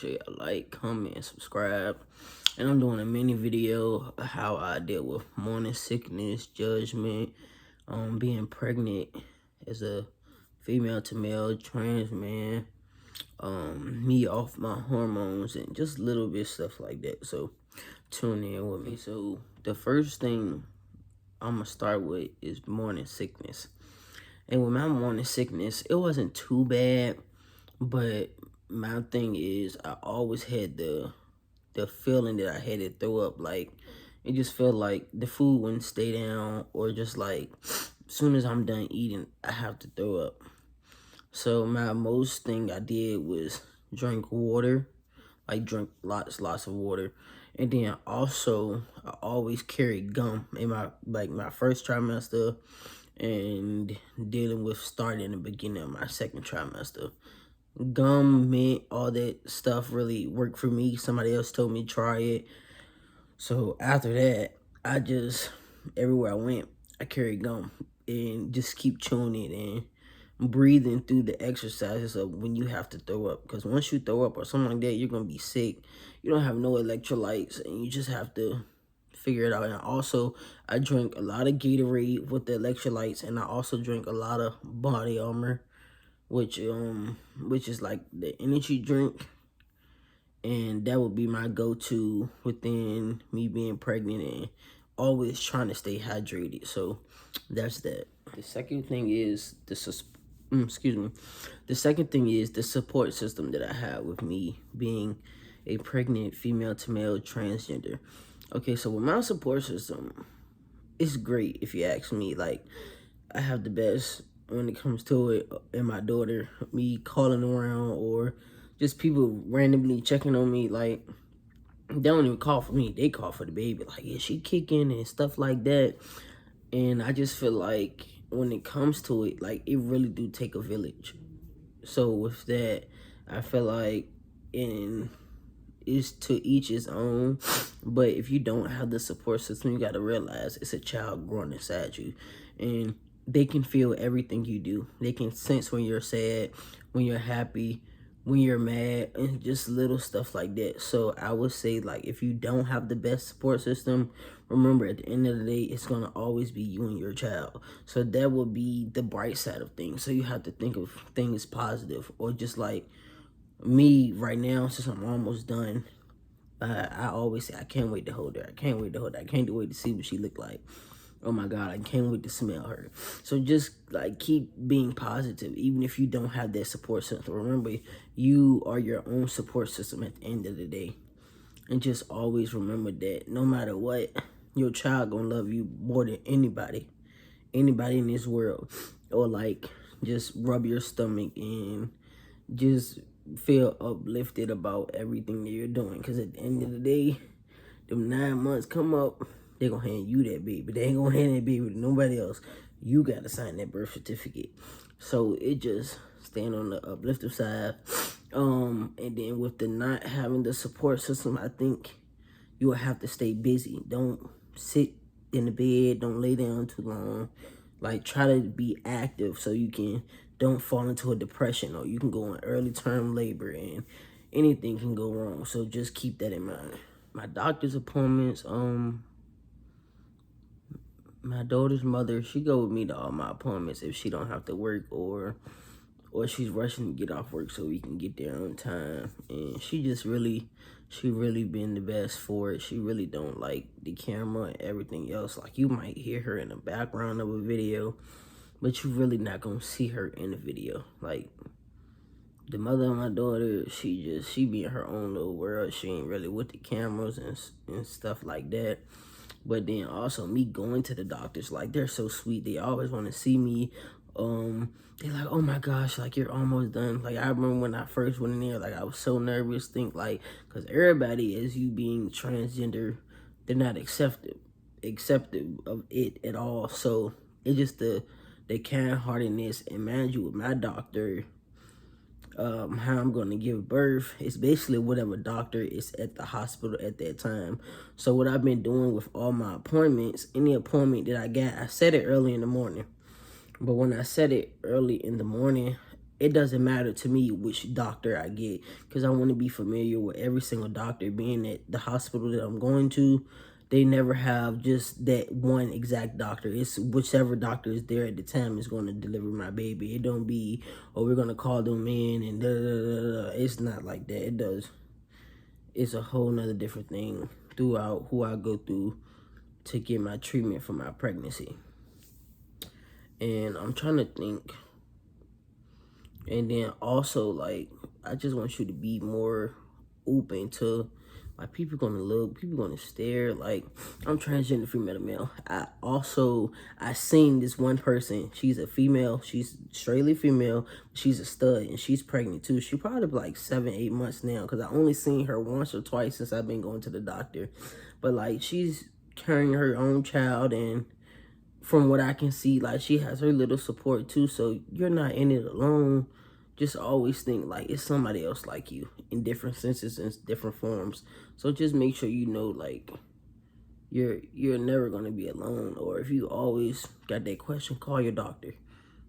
sure y'all like, comment, and subscribe. And I'm doing a mini video of how I deal with morning sickness, judgment, being pregnant as a female to male trans man, me off my hormones, and just little bit stuff like that. So tune in with me. So the first thing I'm gonna start with is morning sickness. And with my morning sickness, it wasn't too bad, but my thing is I always had the feeling that I had to throw up. Like, it just felt like the food wouldn't stay down, or just like as soon as I'm done eating, I have to throw up. So my most thing I did was drink water, like drink lots of water. And then also I always carried gum in my first trimester, and dealing with starting in the beginning of my second trimester. Gum, mint, all that stuff really worked for me. Somebody else told me try it. So after that, I just, everywhere I went, I carried gum and just keep chewing it and breathing through the exercises of when you have to throw up. Because once you throw up or something like that, you're going to be sick. You don't have no electrolytes, and you just have to figure it out. And also, I drink a lot of Gatorade with the electrolytes, and I also drink a lot of Body Armor, which is like the energy drink, and that would be my go-to within me being pregnant and always trying to stay hydrated. So that's that. The second thing is the second thing is the support system that I have with me being a pregnant female to male transgender. Okay, so with my support system, it's great if you ask me. Like, I have the best when it comes to it, and my daughter, me calling around, or just people randomly checking on me. Like, they don't even call for me, they call for the baby. Like, is she kicking and stuff like that? And I just feel like when it comes to it, like, it really do take a village. So with that, I feel like it's to each his own. But if you don't have the support system, you got to realize it's a child growing inside you, and they can feel everything you do. They can sense when you're sad, when you're happy, when you're mad, and just little stuff like that. So I would say, like, if you don't have the best support system, remember, at the end of the day, it's going to always be you and your child. So that would be the bright side of things. So you have to think of things positive, or just like me right now, since I'm almost done, I always say, I can't wait to hold her. I can't wait to hold her. I can't wait to see what she look like. Oh my God, I can't wait to smell her. So just like keep being positive, even if you don't have that support system. Remember, you are your own support system at the end of the day. And just always remember that no matter what, your child gonna love you more than anybody in this world. Or like, just rub your stomach and just feel uplifted about everything that you're doing. Because at the end of the day, them 9 months come up, they gonna hand you that baby. They ain't gonna hand that baby to nobody else. You gotta sign that birth certificate. So it just stand on the uplifting side. And then with the not having the support system, I think you will have to stay busy. Don't sit in the bed. Don't lay down too long. Like, try to be active so you don't fall into a depression, or you can go in early term labor, and anything can go wrong. So just keep that in mind. My doctor's appointments, my daughter's mother, she go with me to all my appointments if she don't have to work, or she's rushing to get off work so we can get there on time. And she really been the best for it. She really don't like the camera and everything else. Like, you might hear her in the background of a video, but you really not gonna see her in the video. Like, the mother of my daughter, she be in her own little world. She ain't really with the cameras and stuff like that. But then also me going to the doctors, like, they're so sweet. They always want to see me. They're like, oh my gosh, like, you're almost done. Like, I remember when I first went in there, like, I was so nervous, because everybody, as you being transgender, they're not accepted of it at all. So it's just the kind-heartedness. And mind you, with my doctor, how I'm going to give birth, it's basically whatever doctor is at the hospital at that time. So what I've been doing with all my appointments, any appointment that I got, I set it early in the morning. But when I set it early in the morning, it doesn't matter to me which doctor I get, because I want to be familiar with every single doctor. Being at the hospital that I'm going to, they never have just that one exact doctor. It's whichever doctor is there at the time is going to deliver my baby. It don't be, oh, we're going to call them in and da da da da. It's not like that. It's a whole nother different thing throughout who I go through to get my treatment for my pregnancy. And I'm trying to think. And then also, like, I just want you to be more open to, like, people gonna look, people gonna stare. Like, I'm transgender female to male. I seen this one person. She's a female. She's straightly female. She's a stud, and she's pregnant too. She probably like 7, 8 months now, because I only seen her once or twice since I've been going to the doctor. But like, she's carrying her own child, and from what I can see, like, she has her little support too. So you're not in it alone. Just always think like it's somebody else like you in different senses and different forms. So just make sure you know, like, you're never gonna be alone. Or if you always got that question, call your doctor,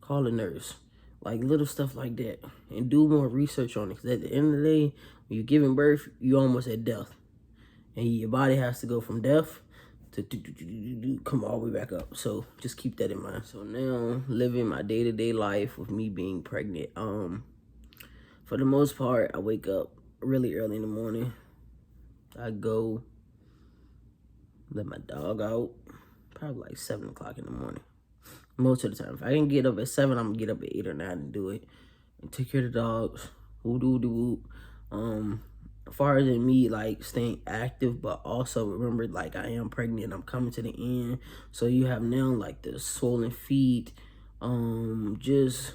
call a nurse, like little stuff like that, and do more research on it. Because at the end of the day, when you're giving birth, you almost at death, and your body has to go from death to come all the way back up. So just keep that in mind. So now, living my day-to-day life with me being pregnant, for the most part, I wake up really early in the morning. I go let my dog out, probably like 7 o'clock in the morning. Most of the time, if I can get up at 7, I'm gonna get up at 8 or 9 and do it, and take care of the dogs. Whoop. As far as in me, like, staying active, but also remember, like, I am pregnant. I'm coming to the end. So you have now, like, the swollen feet, just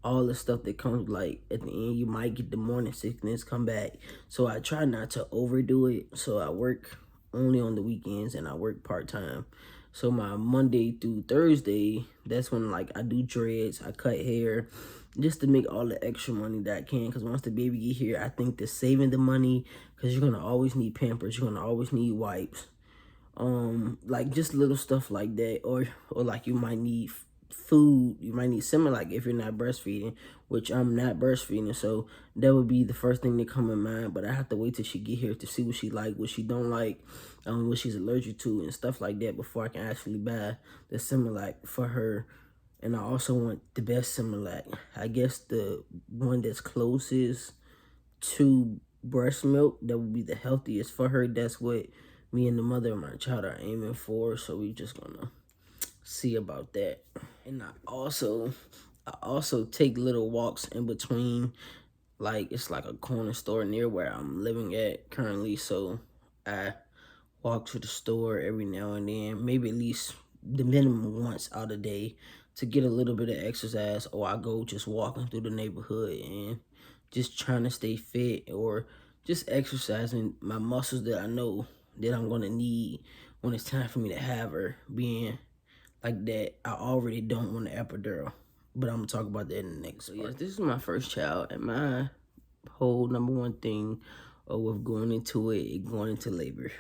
all the stuff that comes, like, at the end. You might get the morning sickness come back. So I try not to overdo it. So I work only on the weekends, and I work part-time. So my Monday through Thursday, that's when, like, I do dreads, I cut hair, just to make all the extra money that I can. Because once the baby get here, I think the saving the money, because you're gonna always need Pampers, you're gonna always need wipes, like just little stuff like that, or like you might need food, you might need similar, like if you're not breastfeeding, which I'm not breastfeeding, so that would be the first thing that come in mind. But I have to wait till she get here to see what she like, what she don't like, what she's allergic to and stuff like that before I can actually buy the Similac for her. And I also want the best Similac. I guess the one that's closest to breast milk, that would be the healthiest for her. That's what me and the mother of my child are aiming for. So we just gonna see about that. And I also take little walks in between. Like, it's like a corner store near where I'm living at currently. So I walk to the store every now and then, maybe at least the minimum once out a day, to get a little bit of exercise. Or I go just walking through the neighborhood and just trying to stay fit, or just exercising my muscles that I know that I'm gonna need when it's time for me to have her. Being like that, I already don't want an epidural, but I'm gonna talk about that in the next. So yes, this is my first child, and my whole number one thing with going into labor.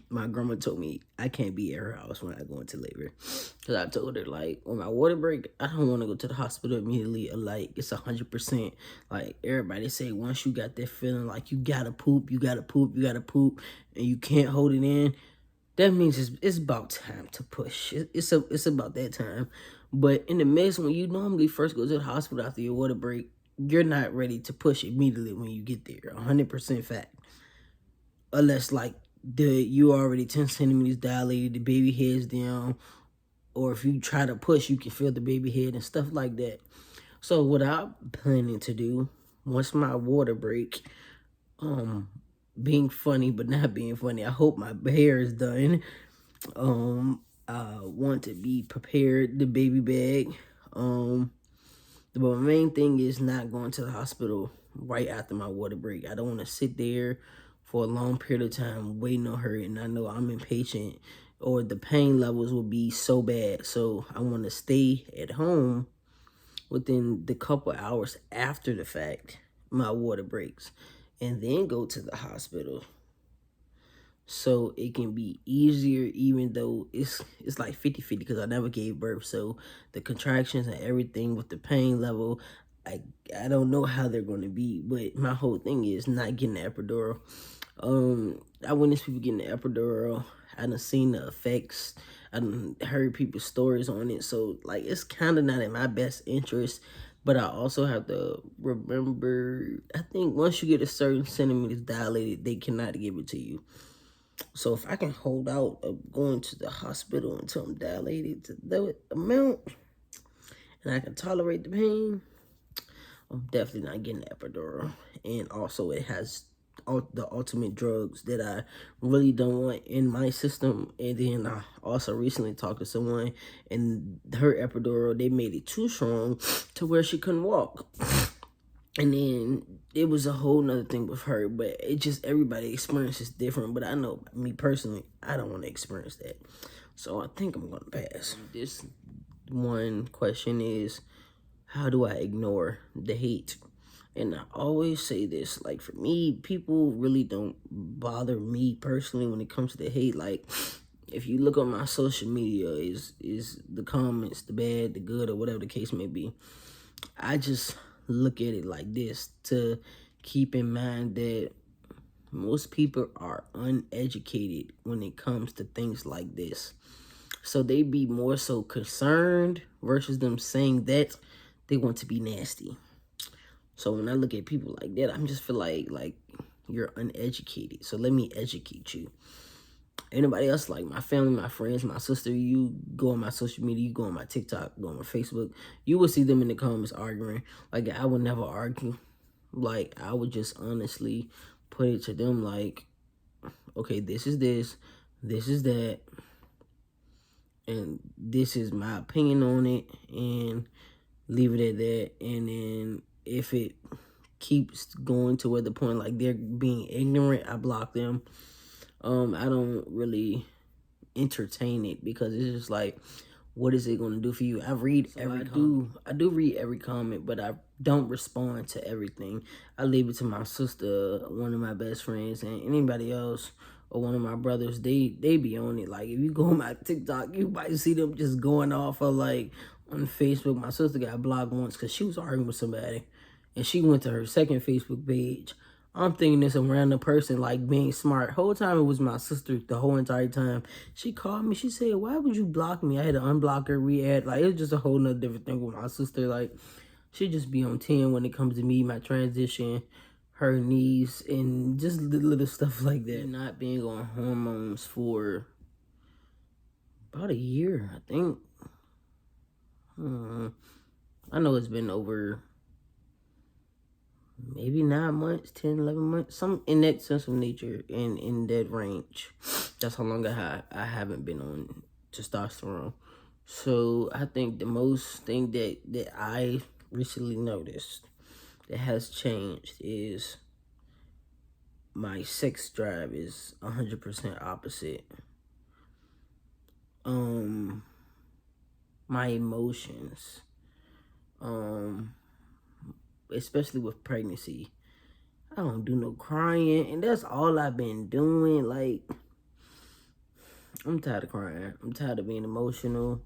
My grandma told me I can't be at her house when I go into labor, because I told her, like, when my water break, I don't want to go to the hospital immediately. Like, it's 100%. Like, everybody say, once you got that feeling like you gotta poop, and you can't hold it in, that means it's about time to push. It's about that time. But in the midst, when you normally first go to the hospital after your water break, you're not ready to push immediately when you get there. 100% fact. Unless, like, you already 10 centimeters dilated, the baby head's down, or if you try to push, you can feel the baby head and stuff like that. So what I'm planning to do, once my water break, being funny but not being funny, I hope my hair is done. I want to be prepared, the baby bag. But my main thing is not going to the hospital right after my water break. I don't want to sit there for a long period of time waiting on her, and I know I'm impatient, or the pain levels will be so bad. So I want to stay at home within the couple hours after the fact my water breaks, and then go to the hospital, so it can be easier, even though it's like 50-50, because I never gave birth. So the contractions and everything with the pain level, I I don't know how they're going to be, but my whole thing is not getting the epidural. I witnessed people getting the epidural. I done seen the effects. I done heard people's stories on it. So like, it's kind of not in my best interest. But I also have to remember, I think once you get a certain centimeters dilated, they cannot give it to you. So if I can hold out of going to the hospital until I'm dilated to that amount, and I can tolerate the pain, I'm definitely not getting the epidural. And also, it has all the ultimate drugs that I really don't want in my system. And then I also recently talked to someone, and her epidural, they made it too strong to where she couldn't walk. And then it was a whole nother thing with her, but it just, everybody experience is different. But I know, me personally, I don't want to experience that. So I think I'm going to pass. This one question is, how do I ignore the hate? And I always say this, like, for me, people really don't bother me personally when it comes to the hate. Like, if you look on my social media, is the comments, the bad, the good, or whatever the case may be, I just look at it like this, to keep in mind that most people are uneducated when it comes to things like this. So they be more so concerned versus them saying that they want to be nasty. So when I look at people like that, I'm just feel like you're uneducated. So let me educate you. Anybody else, like my family, my friends, my sister, you go on my social media, you go on my TikTok, go on my Facebook, you will see them in the comments arguing. Like, I would never argue. Like, I would just honestly put it to them like, okay, this is this is that, and this is my opinion on it, and leave it at that. And then if it keeps going to where the point like they're being ignorant, I block them. I don't really entertain it, because it's just like, what is it going to do for you? I read every comment. I do read every comment, but I don't respond to everything. I leave it to my sister, one of my best friends, and anybody else, or one of my brothers. They be on it. Like, if you go on my TikTok, you might see them just going off of, like, on Facebook. My sister got blocked once because she was arguing with somebody, and she went to her second Facebook page. I'm thinking it's a random person, like, being smart. Whole time it was my sister. The whole entire time she called me, she said, "Why would you block me?" I had to unblock her, re-add. Like, it was just a whole nother different thing with my sister. Like, she just be on 10 when it comes to me, my transition, her needs, and just little stuff like that. Not being on hormones for about a year, I think. I know it's been over maybe 9 months, 10, 11 months, some in that sense of nature, in that range. That's how long I haven't been on testosterone. So I think the most thing that I recently noticed that has changed is my sex drive is 100% opposite. My emotions, especially with pregnancy, I don't do no crying, and that's all I've been doing. Like, I'm tired of crying. I'm tired of being emotional.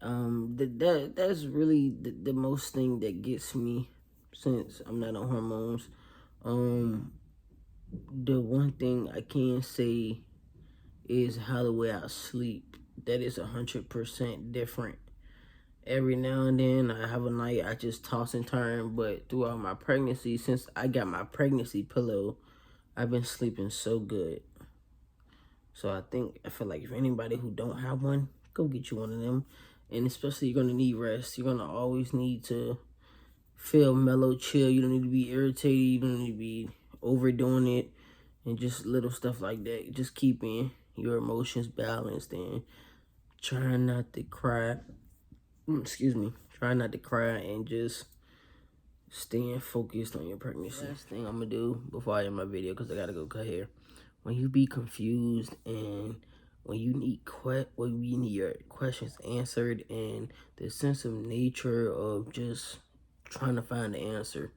That's really the most thing that gets me, since I'm not on hormones. The one thing I can say is how the way I sleep. That is 100% different. Every now and then I have a night I just toss and turn, but throughout my pregnancy, since I got my pregnancy pillow, I've been sleeping so good. So I feel like if anybody who don't have one, go get you one of them. And especially, you're gonna need rest. You're gonna always need to feel mellow, chill. You don't need to be irritated. You don't need to be overdoing it, and just little stuff like that. Just keeping your emotions balanced and trying not to cry. Excuse me. Try not to cry, and just staying focused on your pregnancy. Last thing I'm gonna do before I end my video, because I gotta go cut hair. When you be confused, and when you need your questions answered, and the sense of nature of just trying to find the answer,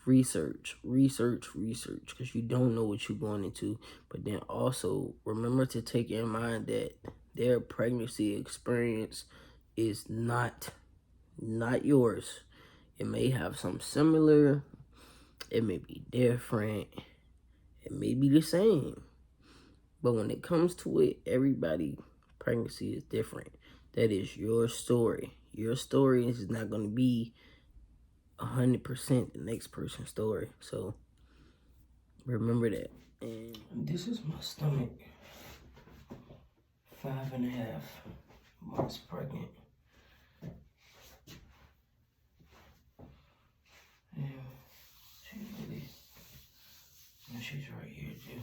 research, because you don't know what you're going into. But then also remember to take in mind that their pregnancy experience is not yours. It may have something similar. It may be different. It may be the same. But when it comes to it, everybody pregnancy is different. That is your story. Your story is not going to be 100% the next person's story. So remember that. And this is my stomach. 5.5 months pregnant. Yeah, she's really, and she's right here too.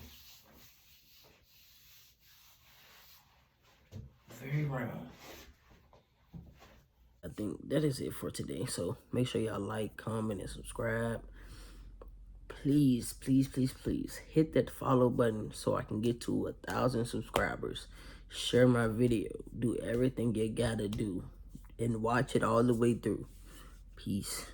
Very round. I think that is it for today. So make sure y'all like, comment, and subscribe. Please, please, please, please hit that follow button so I can get to 1,000 subscribers. Share my video. Do everything you gotta do. And watch it all the way through. Peace.